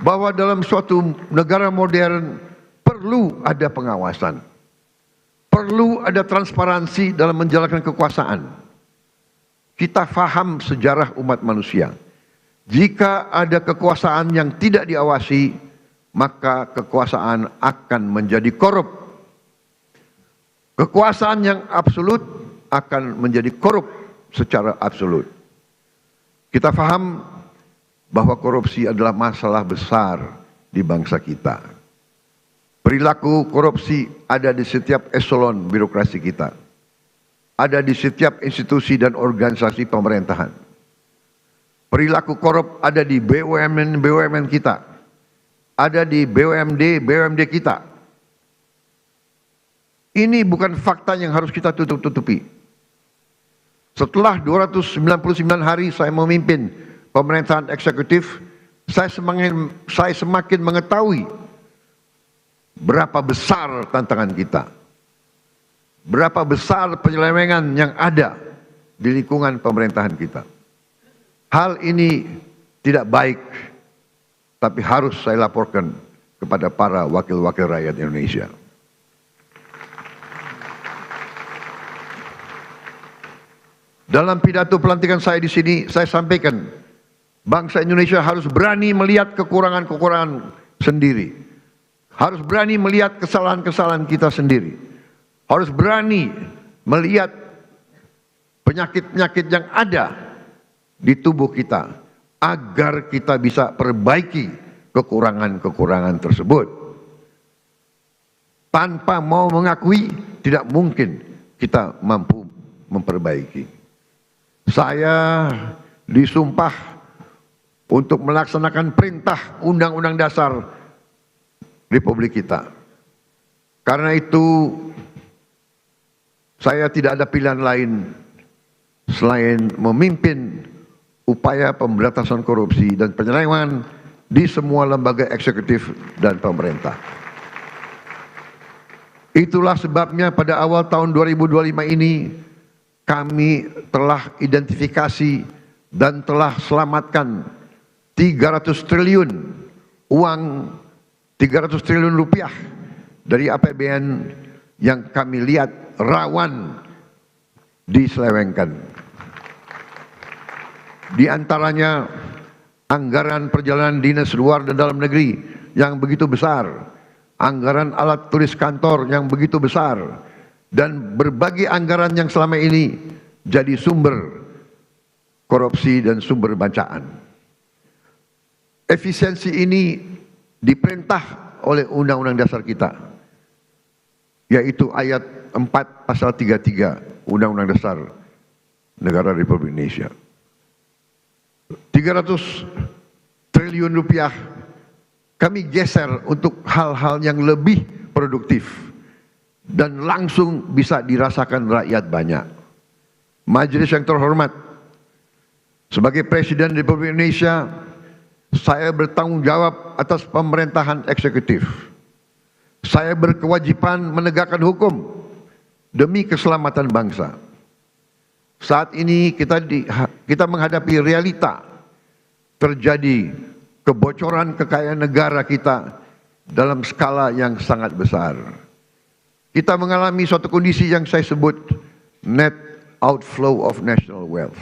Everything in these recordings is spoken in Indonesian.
bahwa dalam suatu negara modern perlu ada pengawasan, perlu ada transparansi dalam menjalankan kekuasaan. Kita faham sejarah umat manusia. Jika ada kekuasaan yang tidak diawasi, maka kekuasaan akan menjadi korup. Kekuasaan yang absolut akan menjadi korup secara absolut. Kita faham bahwa korupsi adalah masalah besar di bangsa kita. Perilaku korupsi ada di setiap eselon birokrasi kita. Ada di setiap institusi dan organisasi pemerintahan. Perilaku korup ada di BUMN kita. Ada di BUMD kita. Ini bukan fakta yang harus kita tutup-tutupi. Setelah 299 hari saya memimpin pemerintahan eksekutif, saya semakin mengetahui berapa besar tantangan kita. Berapa besar penyelewengan yang ada di lingkungan pemerintahan kita. Hal ini tidak baik, tapi harus saya laporkan kepada para wakil-wakil rakyat Indonesia. Dalam pidato pelantikan saya di sini, saya sampaikan, bangsa Indonesia harus berani melihat kekurangan-kekurangan sendiri. Harus berani melihat kesalahan-kesalahan kita sendiri. Harus berani melihat penyakit-penyakit yang ada di tubuh kita, agar kita bisa perbaiki kekurangan-kekurangan tersebut. Tanpa mau mengakui, tidak mungkin kita mampu memperbaiki. Saya disumpah untuk melaksanakan perintah Undang-Undang Dasar Republik kita. Karena itu, saya tidak ada pilihan lain selain memimpin upaya pemberantasan korupsi dan penyelewengan di semua lembaga eksekutif dan pemerintah. Itulah sebabnya pada awal tahun 2025 ini kami telah identifikasi dan telah selamatkan 300 triliun uang, 300 triliun rupiah dari APBN yang kami lihat rawan diselewengkan. Di antaranya anggaran perjalanan dinas luar dan dalam negeri yang begitu besar, anggaran alat tulis kantor yang begitu besar, dan berbagai anggaran yang selama ini jadi sumber korupsi dan sumber bacaan. Efisiensi ini diperintah oleh Undang-Undang Dasar kita, yaitu ayat 4 pasal 33 Undang-Undang Dasar Negara Republik Indonesia. 300 triliun rupiah kami geser untuk hal-hal yang lebih produktif dan langsung bisa dirasakan rakyat banyak. Majelis yang terhormat, sebagai Presiden Republik Indonesia, saya bertanggung jawab atas pemerintahan eksekutif. Saya berkewajiban menegakkan hukum demi keselamatan bangsa. Saat ini kita menghadapi realita terjadi kebocoran kekayaan negara kita dalam skala yang sangat besar. Kita mengalami suatu kondisi yang saya sebut net outflow of national wealth.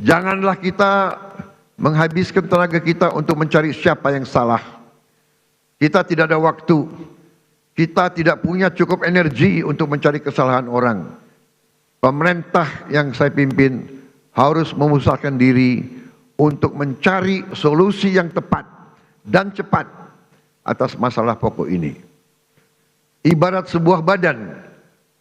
Janganlah kita menghabiskan tenaga kita untuk mencari siapa yang salah. Kita tidak ada waktu. Kita tidak punya cukup energi untuk mencari kesalahan orang. Pemerintah yang saya pimpin harus memusatkan diri untuk mencari solusi yang tepat dan cepat atas masalah pokok ini. Ibarat sebuah badan,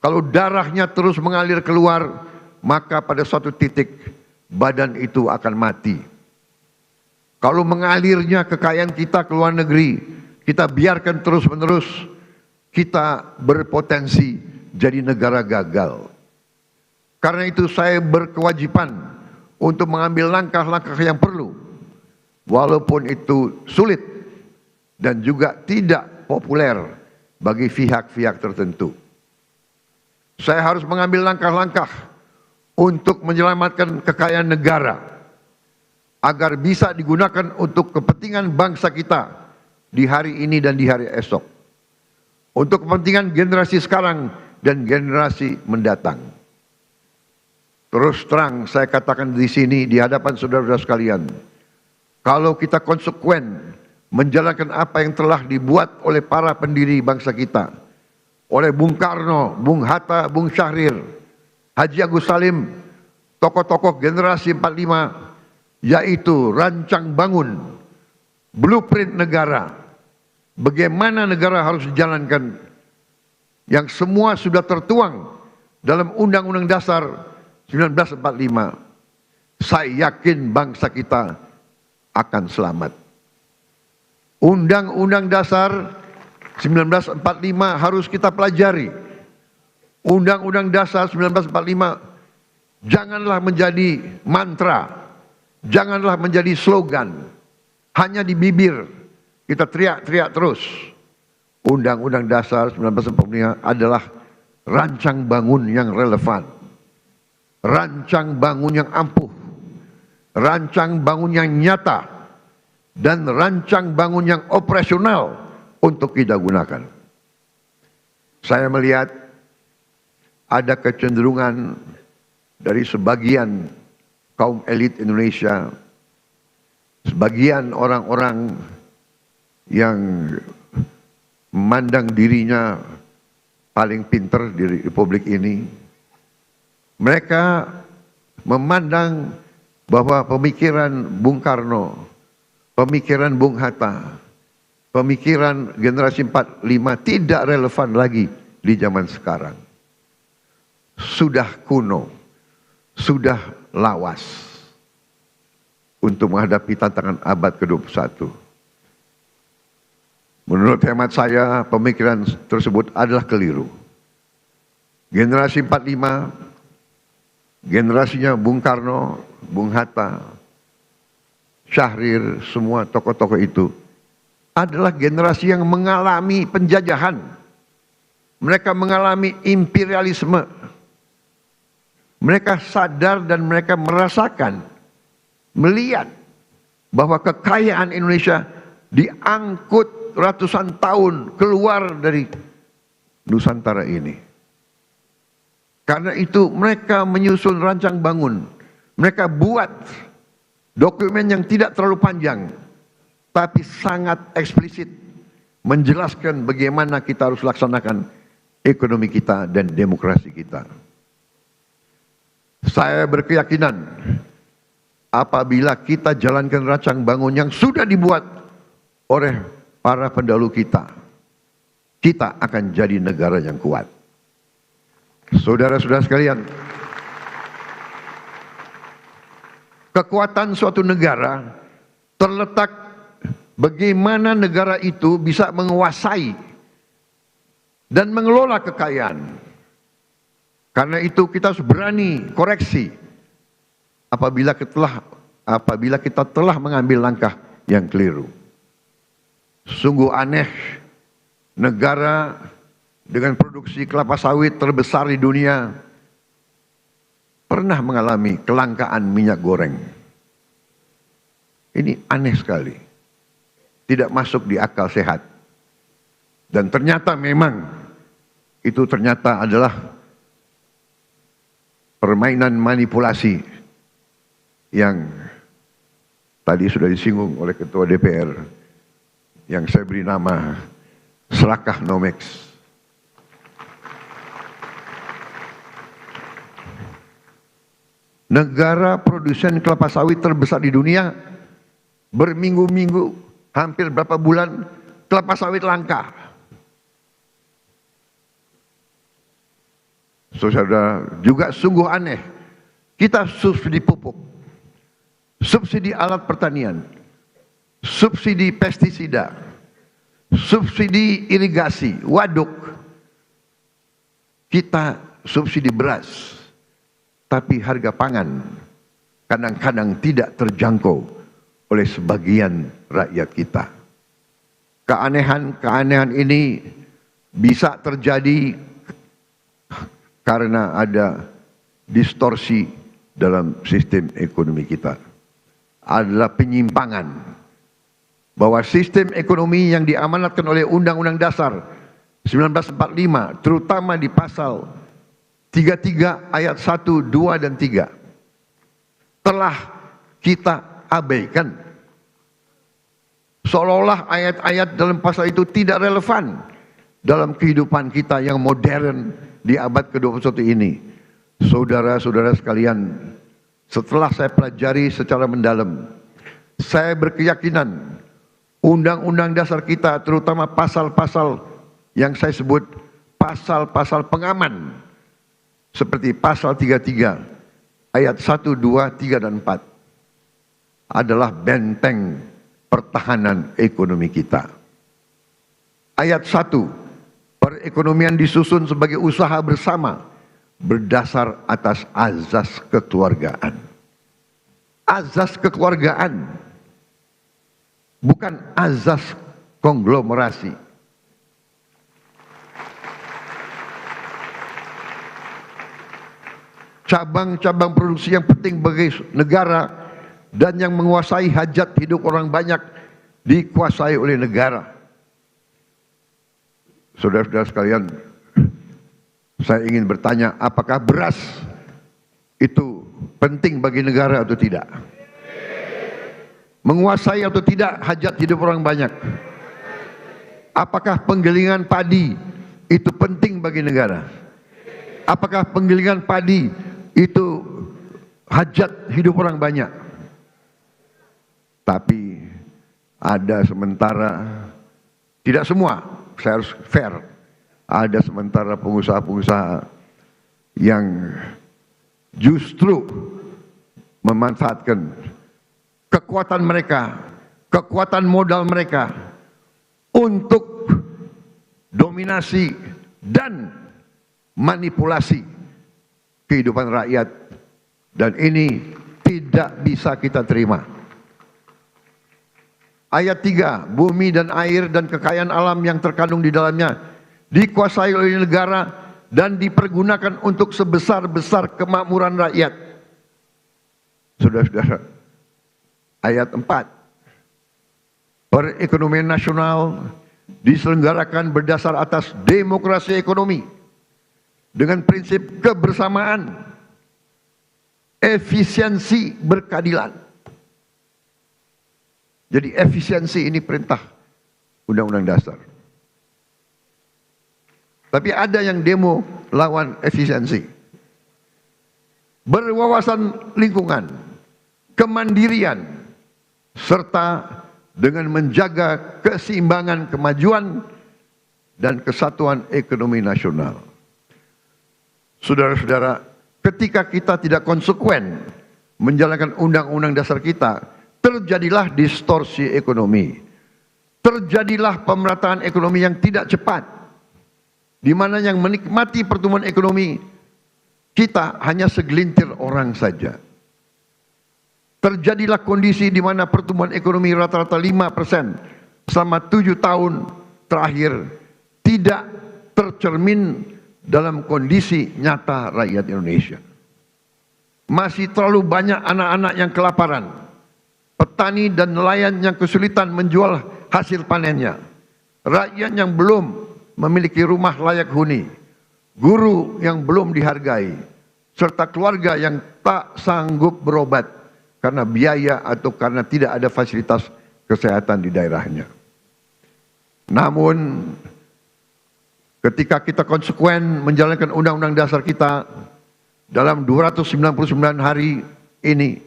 kalau darahnya terus mengalir keluar, maka pada suatu titik badan itu akan mati. Kalau mengalirnya kekayaan kita ke luar negeri, kita biarkan terus-menerus, kita berpotensi jadi negara gagal. Karena itu saya berkewajiban untuk mengambil langkah-langkah yang perlu, walaupun itu sulit dan juga tidak populer bagi pihak-pihak tertentu. Saya harus mengambil langkah-langkah untuk menyelamatkan kekayaan negara. agar bisa digunakan untuk kepentingan bangsa kita di hari ini dan di hari esok, untuk kepentingan generasi sekarang dan generasi mendatang. Terus terang saya katakan di sini di hadapan saudara-saudara sekalian, kalau kita konsekuen menjalankan apa yang telah dibuat oleh para pendiri bangsa kita, oleh Bung Karno, Bung Hatta, Bung Syahrir, Haji Agus Salim, tokoh-tokoh generasi 45, yaitu rancang bangun, blueprint negara, bagaimana negara harus dijalankan, yang semua sudah tertuang dalam Undang-Undang Dasar 1945. Saya yakin bangsa kita akan selamat. Undang-Undang Dasar 1945 harus kita pelajari. Undang-Undang Dasar 1945 janganlah menjadi mantra, janganlah menjadi slogan, hanya di bibir kita teriak-teriak terus. Undang-Undang Dasar 1945 adalah rancang bangun yang relevan, rancang bangun yang ampuh, rancang bangun yang nyata, dan rancang bangun yang operasional untuk kita gunakan. Saya melihat ada kecenderungan dari sebagian kaum elit Indonesia, sebagian orang-orang yang memandang dirinya paling pinter di republik ini. Mereka memandang bahwa pemikiran Bung Karno, pemikiran Bung Hatta, pemikiran generasi 45 tidak relevan lagi di zaman sekarang. Sudah kuno, sudah lawas untuk menghadapi tantangan abad ke-21. Menurut hemat saya, pemikiran tersebut adalah keliru. Generasi 45, generasinya Bung Karno, Bung Hatta, Syahrir, semua tokoh-tokoh itu adalah generasi yang mengalami penjajahan. Mereka mengalami imperialisme. Mereka sadar dan mereka merasakan, melihat bahwa kekayaan Indonesia diangkut ratusan tahun keluar dari Nusantara ini. Karena itu mereka menyusun rancang bangun. Mereka buat dokumen yang tidak terlalu panjang, tapi sangat eksplisit, menjelaskan bagaimana kita harus laksanakan ekonomi kita dan demokrasi kita. Saya berkeyakinan apabila kita jalankan rancang bangun yang sudah dibuat oleh para pendahulu kita, kita akan jadi negara yang kuat. Saudara-saudara sekalian, kekuatan suatu negara terletak bagaimana negara itu bisa menguasai dan mengelola kekayaan. Karena itu kita harus berani koreksi apabila kita telah mengambil langkah yang keliru. Sungguh aneh negara dengan produksi kelapa sawit terbesar di dunia pernah mengalami kelangkaan minyak goreng. Ini aneh sekali. Tidak masuk di akal sehat. Dan ternyata memang itu ternyata adalah permainan manipulasi yang tadi sudah disinggung oleh Ketua DPR yang saya beri nama Serakah Nomex. Negara produsen kelapa sawit terbesar di dunia, berminggu-minggu, hampir berapa bulan, kelapa sawit langka. Saudara, juga sungguh aneh, kita subsidi pupuk, subsidi alat pertanian, subsidi pestisida, subsidi irigasi, waduk, kita subsidi beras, tapi harga pangan kadang-kadang tidak terjangkau oleh sebagian rakyat kita. Keanehan-keanehan ini bisa terjadi karena ada distorsi dalam sistem ekonomi kita. adalah penyimpangan, bahwa sistem ekonomi yang diamanatkan oleh Undang-Undang Dasar 1945, terutama di pasal 33 ayat 1, 2, dan 3, telah kita abaikan. Seolah-olah ayat-ayat dalam pasal itu tidak relevan dalam kehidupan kita yang modern di abad ke-21 ini. Saudara-saudara sekalian, setelah saya pelajari secara mendalam, saya berkeyakinan Undang-Undang Dasar kita, terutama pasal-pasal yang saya sebut pasal-pasal pengaman, seperti pasal 33 ayat 1, 2, 3, dan 4, adalah benteng pertahanan ekonomi kita. Ayat 1, perekonomian disusun sebagai usaha bersama berdasar atas azas kekeluargaan. Azas kekeluargaan, bukan azas konglomerasi. Cabang-cabang produksi yang penting bagi negara dan yang menguasai hajat hidup orang banyak dikuasai oleh negara. Saudara-saudara sekalian, saya ingin bertanya, apakah beras itu penting bagi negara atau tidak? Menguasai atau tidak hajat hidup orang banyak? Apakah penggilingan padi itu penting bagi negara? Apakah penggilingan padi itu hajat hidup orang banyak? Tapi ada sementara, tidak semua, saya harus fair, ada sementara pengusaha-pengusaha yang justru memanfaatkan kekuatan mereka, kekuatan modal mereka untuk dominasi dan manipulasi kehidupan rakyat, dan ini tidak bisa kita terima. Ayat 3, bumi dan air dan kekayaan alam yang terkandung di dalamnya dikuasai oleh negara dan dipergunakan untuk sebesar-besar kemakmuran rakyat. Saudara-saudara, ayat 4, perekonomian nasional diselenggarakan berdasar atas demokrasi ekonomi dengan prinsip kebersamaan, efisiensi, berkeadilan. Jadi efisiensi ini perintah Undang-Undang Dasar. Tapi ada yang demo lawan efisiensi. Berwawasan lingkungan, kemandirian, serta dengan menjaga keseimbangan kemajuan dan kesatuan ekonomi nasional. Saudara-saudara, ketika kita tidak konsekuen menjalankan Undang-Undang Dasar kita, terjadilah distorsi ekonomi, terjadilah pemerataan ekonomi yang tidak cepat, di mana yang menikmati pertumbuhan ekonomi kita hanya segelintir orang saja. Terjadilah kondisi di mana pertumbuhan ekonomi rata-rata 5% selama 7 tahun terakhir tidak tercermin dalam kondisi nyata rakyat Indonesia. Masih terlalu banyak anak-anak yang kelaparan, petani dan nelayan yang kesulitan menjual hasil panennya, rakyat yang belum memiliki rumah layak huni, guru yang belum dihargai, serta keluarga yang tak sanggup berobat karena biaya atau karena tidak ada fasilitas kesehatan di daerahnya. Namun, ketika kita konsekuen menjalankan Undang-Undang Dasar kita dalam 299 hari ini,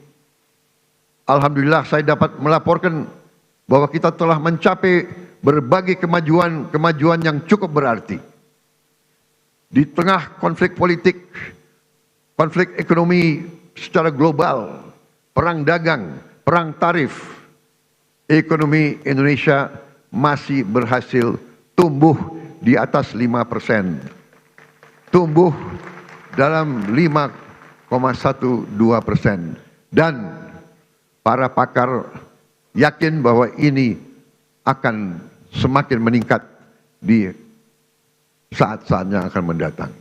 alhamdulillah saya dapat melaporkan bahwa kita telah mencapai berbagai kemajuan yang cukup berarti. Di tengah konflik politik, konflik ekonomi secara global, perang dagang, perang tarif, ekonomi Indonesia masih berhasil tumbuh di atas 5%. Tumbuh dalam 5,12%. Dan para pakar yakin bahwa ini akan semakin meningkat di saat-saatnya akan mendatang.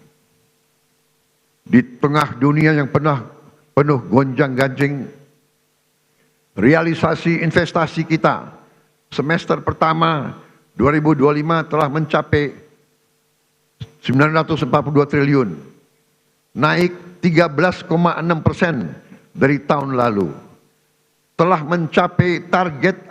Di tengah dunia yang penuh gonjang-ganjing, Realisasi investasi kita semester pertama 2025 telah mencapai 942 triliun, naik 13,6% dari tahun lalu. Telah mencapai target